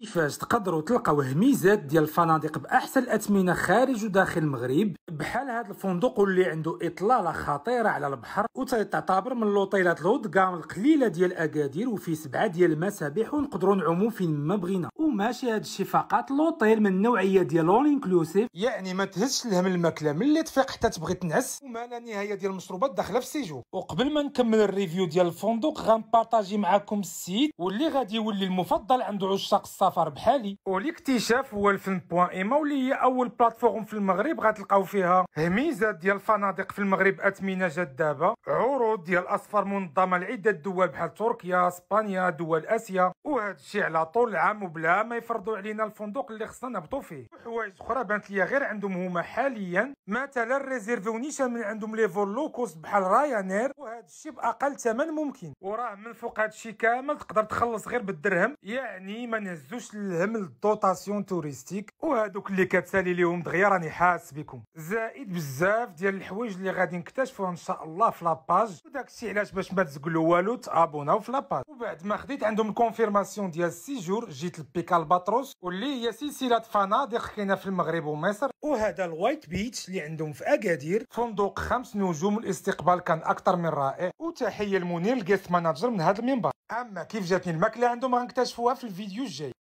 كيفاش تقدروا تلقاو ميزات ديال الفنادق باحسن الاثمنه خارج وداخل المغرب، بحال هذا الفندق واللي عنده اطلاله خطيره على البحر وتعتبر من لوطيلات لود كام القليله ديال اكادير، وفيه 7 ديال المسابح ونقدروا نعوموا فين ما بغينا. وماشي هذا الشيء فقط، لوطيل من النوعيه ديال اول انكلوسيف، يعني ما تهزش الهم الماكله ملي تفيق حتى تبغي تنعس، وما لا نهايه ديال المشروبات داخله في السيجور. وقبل ما نكمل الريفيو ديال الفندق غنبارطاجي معكم السيت واللي غادي يولي المفضل عند عشاق السفر بحالي. والاكتشاف هو الفن بوان ايما، واللي هي اول بلاتفورم في المغرب غتلقاو فيها ميزات ديال الفنادق في المغرب اثمنه جذابه، عروض ديال اسفار منظمه لعده دول بحال تركيا، اسبانيا، دول اسيا، وهذا الشيء على طول العام وبلا ما يفرضوا علينا الفندق اللي خصنا نهبطوا فيه. وحوايج اخرى بانت ليا غير عندهم هما حاليا، مثلا ريزيرفيو نيشان من عندهم لي فول لو كوست بحال رايانير، وهذا الشيء باقل ثمن ممكن. وراه من فوق هذا الشيء كامل تقدر تخلص غير بالدرهم، يعني ما نهزوش الهم الدوطاسيون توريستيك، وهذوك اللي كتسالي ليهم دغيا راني حاس بكم. زائد بزاف ديال الحوايج اللي غادي نكتشفوها ان شاء الله في لاباج، وداك الشيء علاش باش ما تزقلوا والو تابوناو في لاباج. وبعد ما خديت عندهم الكونفيرماسيون ديال السيجور جيت لبيك الباتروس، واللي هي سلسله فنادق كاينه في المغرب ومصر. وهذا الوايت بيتش اللي عندهم في اكادير، فندق 5 نجوم، الاستقبال كان اكثر من رائع. وتحيه لمنير الجيست ماناجر من هذا المنبر. اما كيف جاتني الماكله عندهم غنكتشفوها في الفيديو الجاي.